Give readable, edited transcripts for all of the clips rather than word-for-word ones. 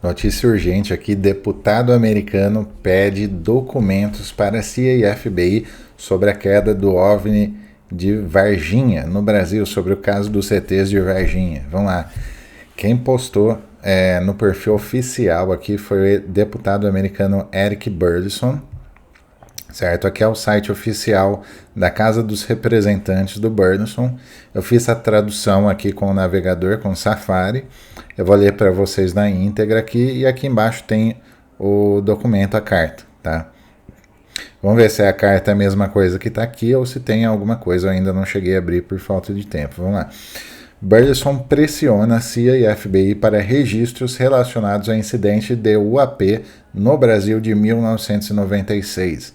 Notícia urgente aqui: deputado americano pede documentos para CIA e FBI sobre a queda do OVNI de Varginha, no Brasil, sobre o caso dos CTs de Varginha. Vamos lá. Quem postou no perfil oficial aqui foi o deputado americano Eric Burlison, certo? Aqui é o site oficial da Casa dos Representantes do Burlison. Eu fiz a tradução aqui com o navegador, com o Safari. Eu vou ler para vocês na íntegra aqui, e aqui embaixo tem o documento, a carta, tá? Vamos ver se a carta é a mesma coisa que está aqui ou se tem alguma coisa. Eu ainda não cheguei a abrir por falta de tempo. Vamos lá. Burleson pressiona a CIA e FBI para registros relacionados ao incidente de UAP no Brasil de 1996.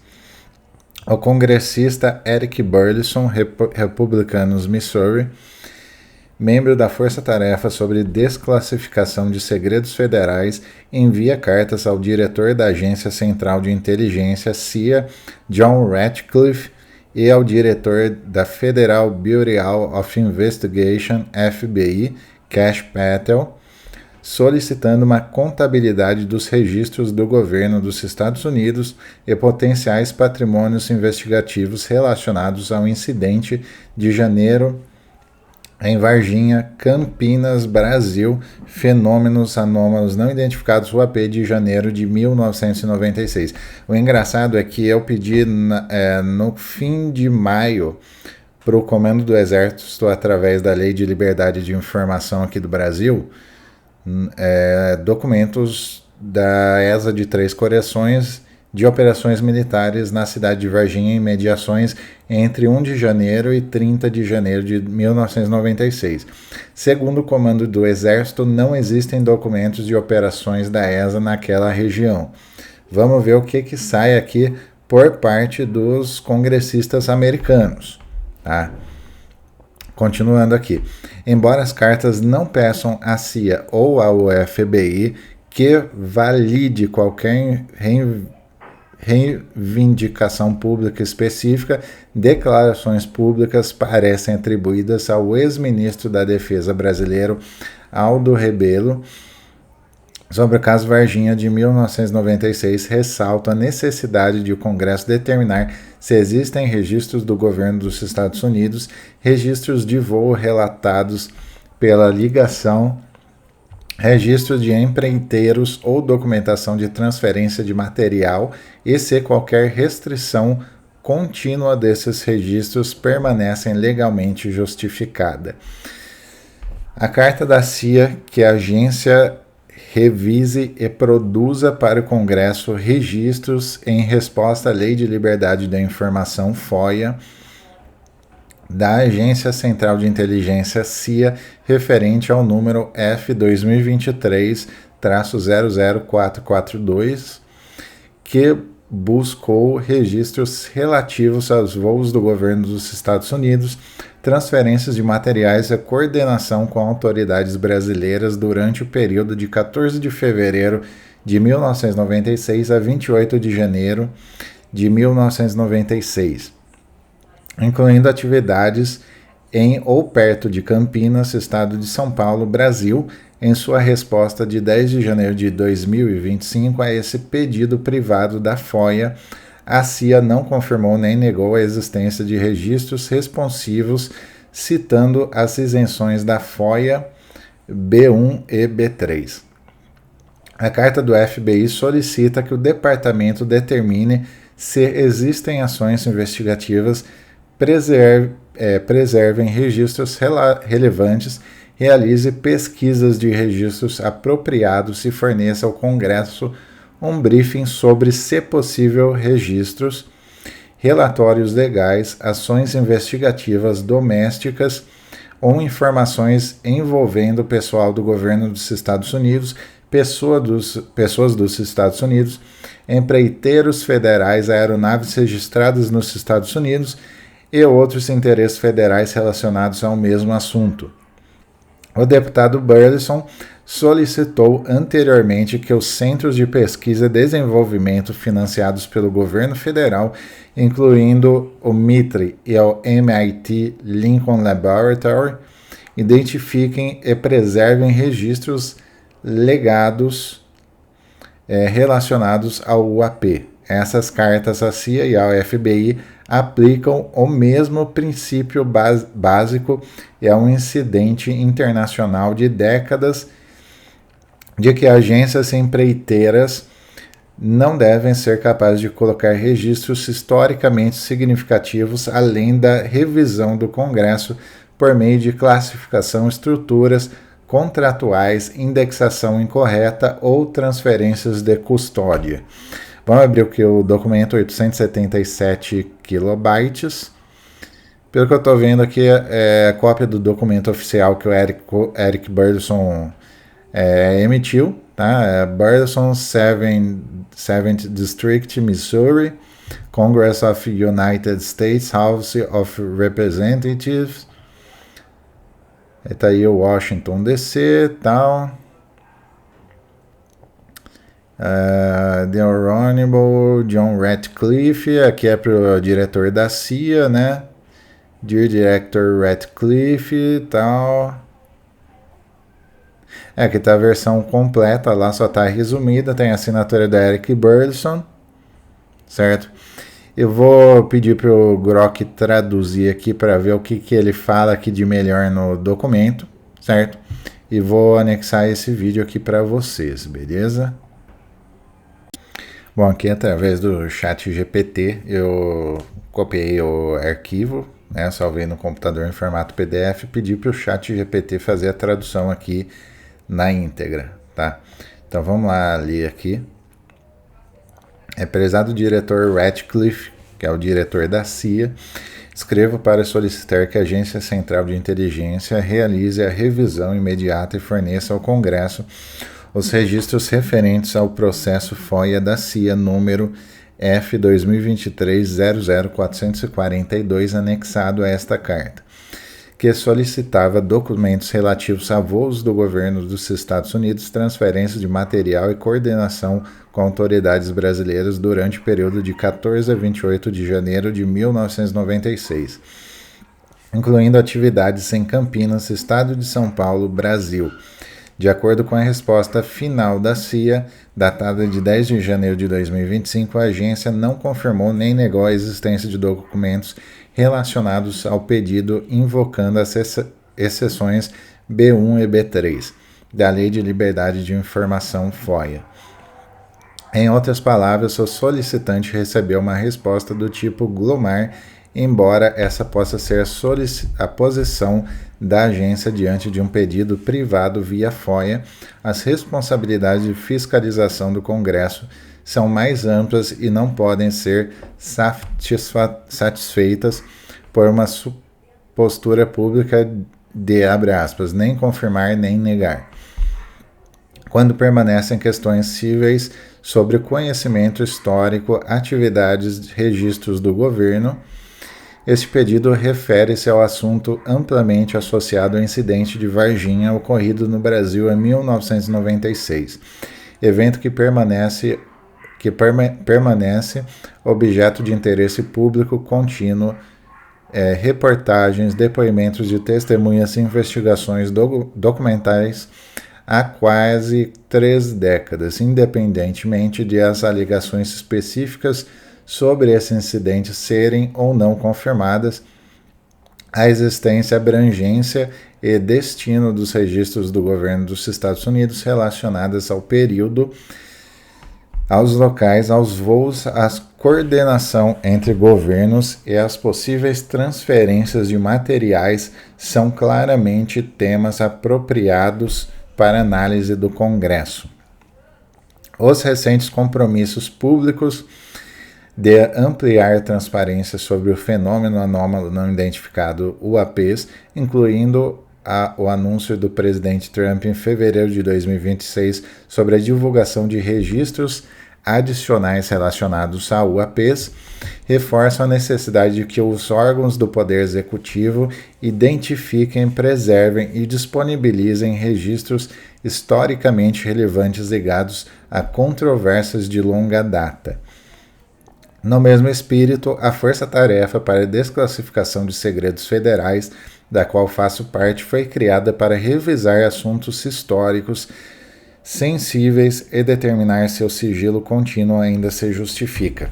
O congressista Eric Burleson, republicanos Missouri, membro da Força Tarefa sobre Desclassificação de Segredos Federais, envia cartas ao diretor da Agência Central de Inteligência, CIA, John Ratcliffe, e ao diretor da Federal Bureau of Investigation, FBI, Kash Patel, solicitando uma contabilidade dos registros do governo dos Estados Unidos e potenciais patrimônios investigativos relacionados ao incidente de janeiro em Varginha, Campinas, Brasil, fenômenos anômalos não identificados, UAP de janeiro de 1996. O engraçado é que eu pedi no fim de maio para o Comando do Exército, através da Lei de Liberdade de Informação aqui do Brasil, documentos da ESA de Três Corações de operações militares na cidade de Varginha em mediações entre 1 de janeiro e 30 de janeiro de 1996. Segundo o Comando do Exército, não existem documentos de operações da ESA naquela região. Vamos ver o que sai aqui por parte dos congressistas americanos, tá? Continuando aqui. Embora as cartas não peçam à CIA ou ao FBI que valide qualquer reivindicação pública específica, declarações públicas parecem atribuídas ao ex-ministro da Defesa brasileiro, Aldo Rebelo, sobre o caso Varginha de 1996, ressalta a necessidade de o Congresso determinar se existem registros do governo dos Estados Unidos, registros de voo relatados pela ligação, registros de empreiteiros ou documentação de transferência de material, e se qualquer restrição contínua desses registros permanecem legalmente justificada. A carta da CIA que a agência revise e produza para o Congresso registros em resposta à Lei de Liberdade da Informação, FOIA, da Agência Central de Inteligência, CIA, referente ao número F2023-00442, que buscou registros relativos aos voos do governo dos Estados Unidos, transferências de materiais e coordenação com autoridades brasileiras durante o período de 14 de fevereiro de 1996 a 28 de janeiro de 1996, incluindo atividades em ou perto de Campinas, estado de São Paulo, Brasil, em sua resposta de 10 de janeiro de 2025 a esse pedido privado da FOIA. A CIA não confirmou nem negou a existência de registros responsivos, citando as isenções da FOIA B1 e B3. A carta do FBI solicita que o departamento determine se existem ações investigativas, preservem registros relevantes, realize pesquisas de registros apropriados e forneça ao Congresso um briefing sobre, se possível, registros, relatórios legais, ações investigativas domésticas ou informações envolvendo o pessoal do governo dos Estados Unidos, pessoas dos Estados Unidos, empreiteiros federais, aeronaves registradas nos Estados Unidos e outros interesses federais relacionados ao mesmo assunto. O deputado Burleson solicitou anteriormente que os centros de pesquisa e desenvolvimento financiados pelo governo federal, incluindo o MITRE e o MIT Lincoln Laboratory, identifiquem e preservem registros legados relacionados ao UAP. Essas cartas à CIA e ao FBI aplicam o mesmo princípio básico e é um incidente internacional de décadas de que agências empreiteiras não devem ser capazes de colocar registros historicamente significativos além da revisão do Congresso por meio de classificação, estruturas contratuais, indexação incorreta ou transferências de custódia. Vamos abrir aqui o documento 877 kilobytes. Pelo que eu estou vendo aqui, é a cópia do documento oficial que o Eric Burleson emitiu. Tá? Burleson, 7th District, Missouri, Congress of United States, House of Representatives. Está aí o Washington DC, tal. The Honorable John Ratcliffe, aqui é para o diretor da CIA, né? Dear Director Ratcliffe e tal. Aqui está a versão completa, lá só está resumida, tem a assinatura da Eric Burleson, certo? Eu vou pedir para o Grok traduzir aqui para ver o que ele fala aqui de melhor no documento, certo? E vou anexar esse vídeo aqui para vocês, beleza? Bom, aqui através do ChatGPT eu copiei o arquivo, né, salvei no computador em formato PDF, pedi para o ChatGPT fazer a tradução aqui na íntegra, tá? Então vamos lá ler aqui. Prezado diretor Ratcliffe, que é o diretor da CIA, escrevo para solicitar que a Agência Central de Inteligência realize a revisão imediata e forneça ao Congresso os registros referentes ao processo FOIA da CIA número F 2023-00442, anexado a esta carta, que solicitava documentos relativos a voos do governo dos Estados Unidos, transferência de material e coordenação com autoridades brasileiras durante o período de 14 a 28 de janeiro de 1996, incluindo atividades em Campinas, Estado de São Paulo, Brasil. De acordo com a resposta final da CIA, datada de 10 de janeiro de 2025, a agência não confirmou nem negou a existência de documentos relacionados ao pedido, invocando as exceções B1 e B3 da Lei de Liberdade de Informação FOIA. Em outras palavras, o solicitante recebeu uma resposta do tipo GLOMAR, embora essa possa ser a posição da agência diante de um pedido privado via FOIA. As responsabilidades de fiscalização do Congresso são mais amplas e não podem ser satisfeitas por uma postura pública de, abre aspas, nem confirmar nem negar, quando permanecem questões cíveis sobre conhecimento histórico, atividades, registros do governo. Este pedido refere-se ao assunto amplamente associado ao incidente de Varginha ocorrido no Brasil em 1996, evento que permanece objeto de interesse público contínuo, reportagens, depoimentos de testemunhas e investigações documentais há quase 3 décadas, independentemente de as alegações específicas sobre esse incidente serem ou não confirmadas. A existência, abrangência e destino dos registros do governo dos Estados Unidos relacionadas ao período, aos locais, aos voos, à coordenação entre governos e as possíveis transferências de materiais são claramente temas apropriados para análise do Congresso. Os recentes compromissos públicos de ampliar transparência sobre o fenômeno anômalo não identificado UAPs, incluindo o anúncio do presidente Trump em fevereiro de 2026 sobre a divulgação de registros adicionais relacionados a UAPs, reforçam a necessidade de que os órgãos do Poder Executivo identifiquem, preservem e disponibilizem registros historicamente relevantes ligados a controvérsias de longa data. No mesmo espírito, a Força-Tarefa para a Desclassificação de Segredos Federais, da qual faço parte, foi criada para revisar assuntos históricos sensíveis e determinar se o sigilo contínuo ainda se justifica,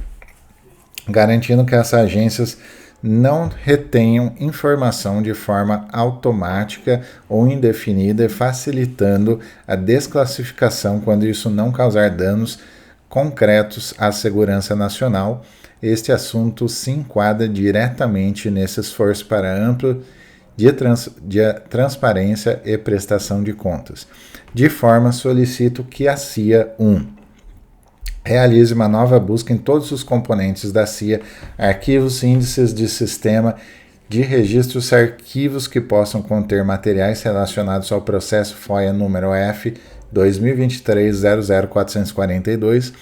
garantindo que essas agências não retenham informação de forma automática ou indefinida, facilitando a desclassificação quando isso não causar danos concretos à segurança nacional. Este assunto se enquadra diretamente nesse esforço para amplo de transparência e prestação de contas. De forma, solicito que a CIA 1. Realize uma nova busca em todos os componentes da CIA, arquivos, índices de sistema de registros, arquivos que possam conter materiais relacionados ao processo FOIA número F 2023-00442,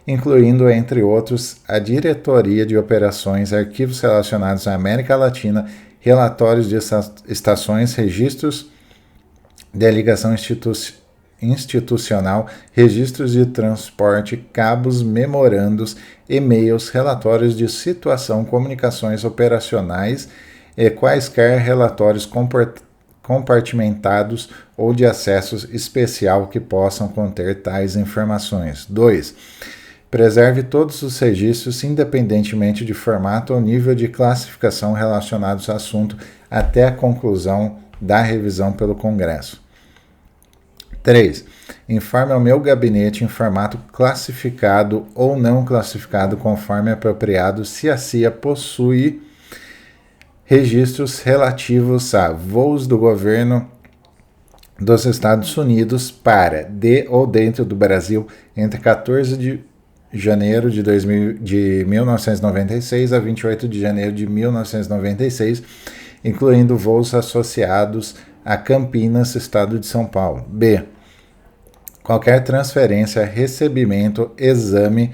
incluindo, entre outros, a Diretoria de Operações, arquivos relacionados à América Latina, relatórios de estações, registros de ligação institucional, registros de transporte, cabos, memorandos, e-mails, relatórios de situação, comunicações operacionais e quaisquer relatórios compartimentados ou de acesso especial que possam conter tais informações. 2. Preserve todos os registros, independentemente de formato ou nível de classificação relacionados ao assunto, até a conclusão da revisão pelo Congresso. 3. Informe ao meu gabinete em formato classificado ou não classificado, conforme apropriado, se a CIA possui registros relativos a voos do governo dos Estados Unidos para, de ou dentro do Brasil, entre 14 de janeiro de 1996 a 28 de janeiro de 1996, incluindo voos associados a Campinas, Estado de São Paulo. B. Qualquer transferência, recebimento, exame,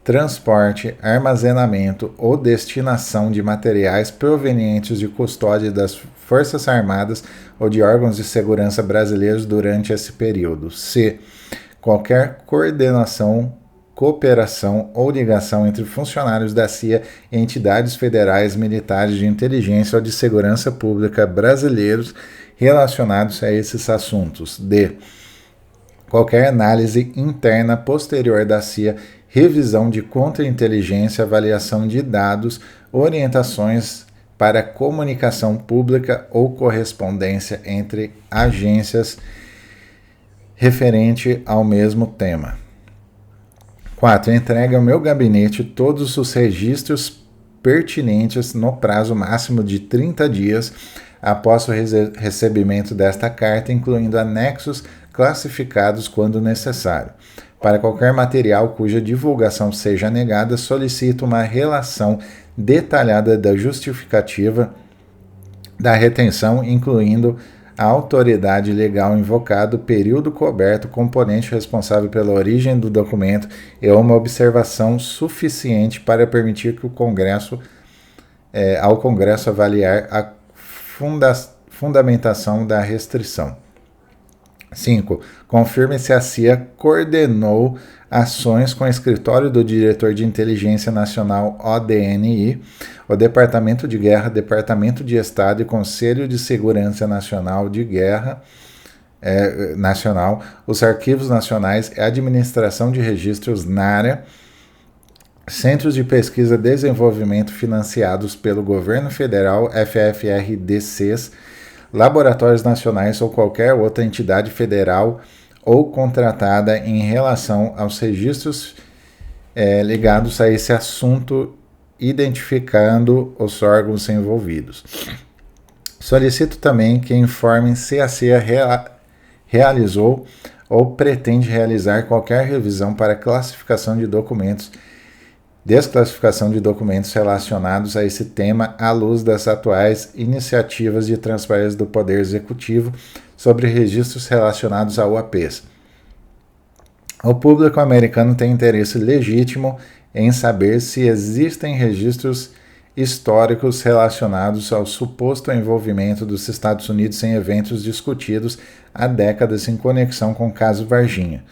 transporte, armazenamento ou destinação de materiais provenientes de custódia das Forças Armadas ou de órgãos de segurança brasileiros durante esse período. C. Qualquer coordenação, cooperação ou ligação entre funcionários da CIA e entidades federais, militares, de inteligência ou de segurança pública brasileiros relacionados a esses assuntos. D. Qualquer análise interna posterior da CIA, revisão de contra-inteligência, avaliação de dados, orientações para comunicação pública ou correspondência entre agências referente ao mesmo tema. 4. Entregue ao meu gabinete todos os registros pertinentes no prazo máximo de 30 dias após o recebimento desta carta, incluindo anexos classificados quando necessário. Para qualquer material cuja divulgação seja negada, solicito uma relação detalhada da justificativa da retenção, incluindo a autoridade legal invocada, período coberto, componente responsável pela origem do documento e uma observação suficiente para permitir que ao Congresso avaliar a fundamentação da restrição. 5. Confirme se a CIA coordenou ações com o Escritório do Diretor de Inteligência Nacional, ODNI, o Departamento de Guerra, Departamento de Estado e Conselho de Segurança Nacional de Guerra Nacional, os Arquivos Nacionais e a Administração de Registros NARA, Centros de Pesquisa e Desenvolvimento financiados pelo Governo Federal, FFRDCs, laboratórios nacionais ou qualquer outra entidade federal ou contratada em relação aos registros ligados a esse assunto, identificando os órgãos envolvidos. Solicito também que informem se a CIA realizou ou pretende realizar qualquer revisão para classificação de documentos, desclassificação de documentos relacionados a esse tema à luz das atuais iniciativas de transparência do Poder Executivo sobre registros relacionados a UAPs. O público americano tem interesse legítimo em saber se existem registros históricos relacionados ao suposto envolvimento dos Estados Unidos em eventos discutidos há décadas em conexão com o caso Varginha.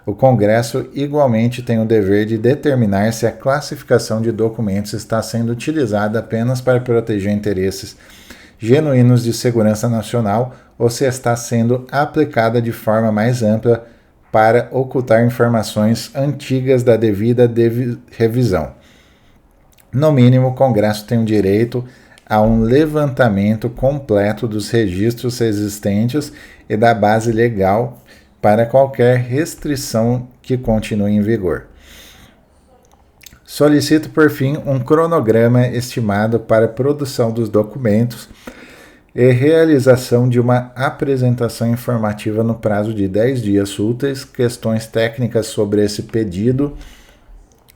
O Congresso igualmente tem o dever de determinar se a classificação de documentos está sendo utilizada apenas para proteger interesses genuínos de segurança nacional ou se está sendo aplicada de forma mais ampla para ocultar informações antigas da devida revisão. No mínimo, o Congresso tem o direito a um levantamento completo dos registros existentes e da base legal para qualquer restrição que continue em vigor. Solicito, por fim, um cronograma estimado para a produção dos documentos e realização de uma apresentação informativa no prazo de 10 dias úteis. Questões técnicas sobre esse pedido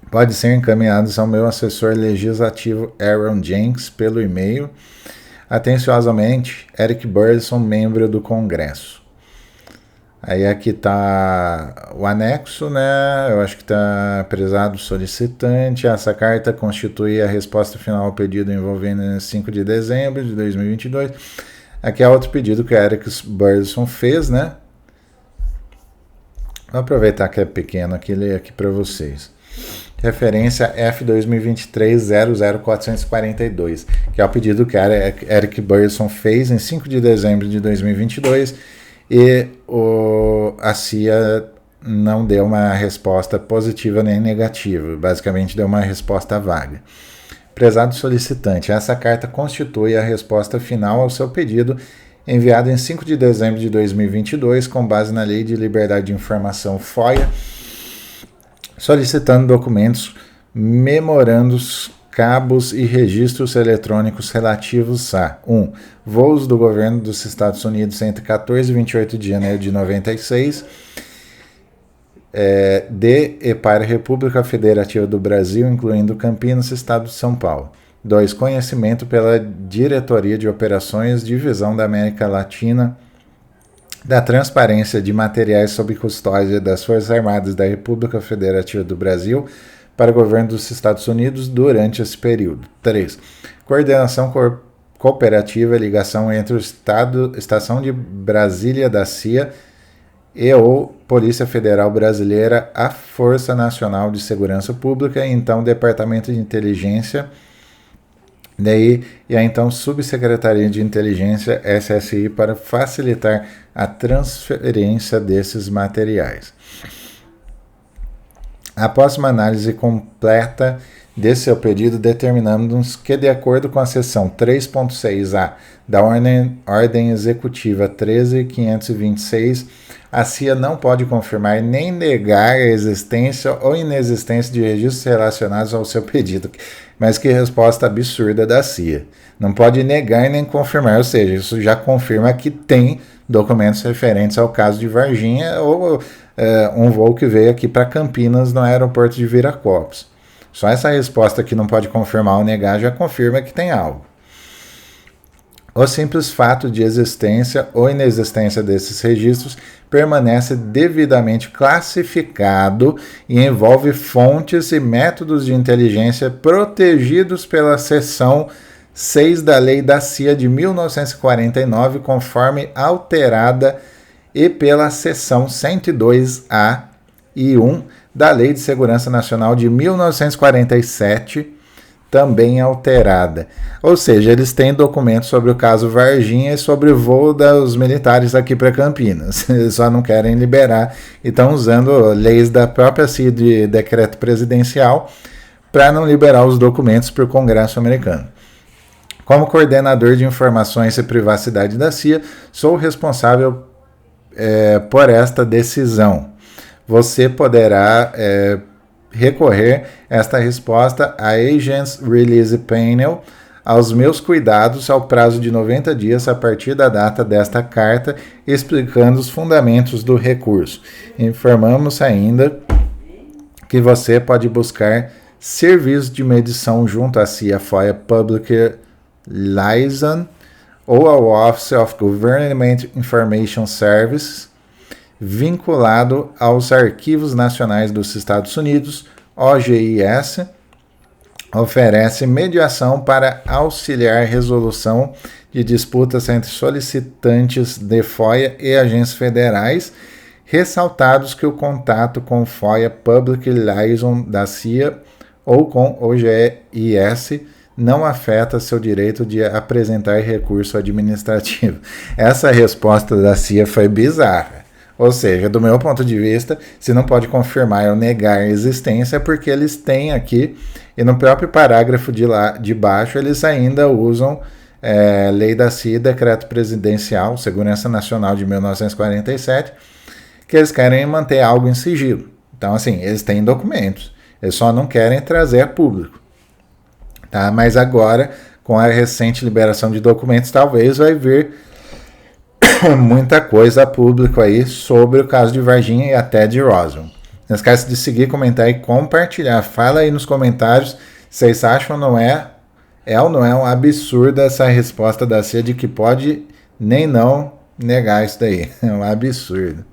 podem ser encaminhadas ao meu assessor legislativo Aaron Jenks pelo e-mail. Atenciosamente, Eric Burleson, membro do Congresso. Aí aqui está o anexo, né? Eu acho que está prezado solicitante. Essa carta constitui a resposta final ao pedido envolvendo 5 de dezembro de 2022. Aqui é outro pedido que o Eric Burleson fez, né? Vou aproveitar que é pequeno aqui e ler aqui para vocês. Referência F2023-00442, que é o pedido que Eric Burleson fez em 5 de dezembro de 2022 e a CIA não deu uma resposta positiva nem negativa, basicamente deu uma resposta vaga. Prezado solicitante, essa carta constitui a resposta final ao seu pedido enviado em 5 de dezembro de 2022 com base na Lei de Liberdade de Informação FOIA, solicitando documentos, memorandos, cabos e registros eletrônicos relativos a 1. Voos do governo dos Estados Unidos entre 14 e 28 de janeiro de 96, de e para a República Federativa do Brasil, incluindo Campinas, Estado de São Paulo. 2. Conhecimento pela Diretoria de Operações, Divisão da América Latina, da transparência de materiais sob custódia das Forças Armadas da República Federativa do Brasil para o governo dos Estados Unidos durante esse período. 3. Coordenação cooperativa e ligação entre o Estação de Brasília da CIA e ou Polícia Federal Brasileira, a Força Nacional de Segurança Pública, então Departamento de Inteligência, e a então Subsecretaria de Inteligência, SSI, para facilitar a transferência desses materiais. Após uma análise completa desse seu pedido, determinamos que, de acordo com a seção 3.6a da Ordem Executiva 13.526, a CIA não pode confirmar nem negar a existência ou inexistência de registros relacionados ao seu pedido. Mas que resposta absurda da CIA. Não pode negar nem confirmar, ou seja, isso já confirma que tem documentos referentes ao caso de Varginha ou um voo que veio aqui para Campinas no aeroporto de Viracopos. Só essa resposta que não pode confirmar ou negar já confirma que tem algo. O simples fato de existência ou inexistência desses registros permanece devidamente classificado e envolve fontes e métodos de inteligência protegidos pela seção 6 da Lei da CIA de 1949, conforme alterada, e pela seção 102A e 1 da Lei de Segurança Nacional de 1947, também alterada. Ou seja, eles têm documentos sobre o caso Varginha e sobre o voo dos militares aqui para Campinas. Eles só não querem liberar e estão usando leis da própria CIA de decreto presidencial para não liberar os documentos para o Congresso americano. Como coordenador de informações e privacidade da CIA, sou responsável por esta decisão. Você poderá recorrer esta resposta à Agents Release Panel aos meus cuidados ao prazo de 90 dias a partir da data desta carta, explicando os fundamentos do recurso. Informamos ainda que você pode buscar serviço de medição junto à CIA FOIA Public Liaison ou ao Office of Government Information Services, vinculado aos Arquivos Nacionais dos Estados Unidos, OGIS, oferece mediação para auxiliar resolução de disputas entre solicitantes de FOIA e agências federais, ressaltados que o contato com FOIA Public Liaison da CIA ou com OGIS não afeta seu direito de apresentar recurso administrativo. Essa resposta da CIA foi bizarra. Ou seja, do meu ponto de vista, se não pode confirmar ou negar a existência, é porque eles têm aqui, e no próprio parágrafo de baixo, eles ainda usam Lei da CIA, Decreto Presidencial, Segurança Nacional de 1947, que eles querem manter algo em sigilo. Então, assim, eles têm documentos, eles só não querem trazer a público. Tá? Mas agora, com a recente liberação de documentos, talvez vai vir muita coisa a público aí sobre o caso de Varginha e até de Roswell. Não esquece de seguir, comentar e compartilhar. Fala aí nos comentários se vocês acham ou não é um absurdo essa resposta da CIA de que pode nem não negar isso daí. É um absurdo.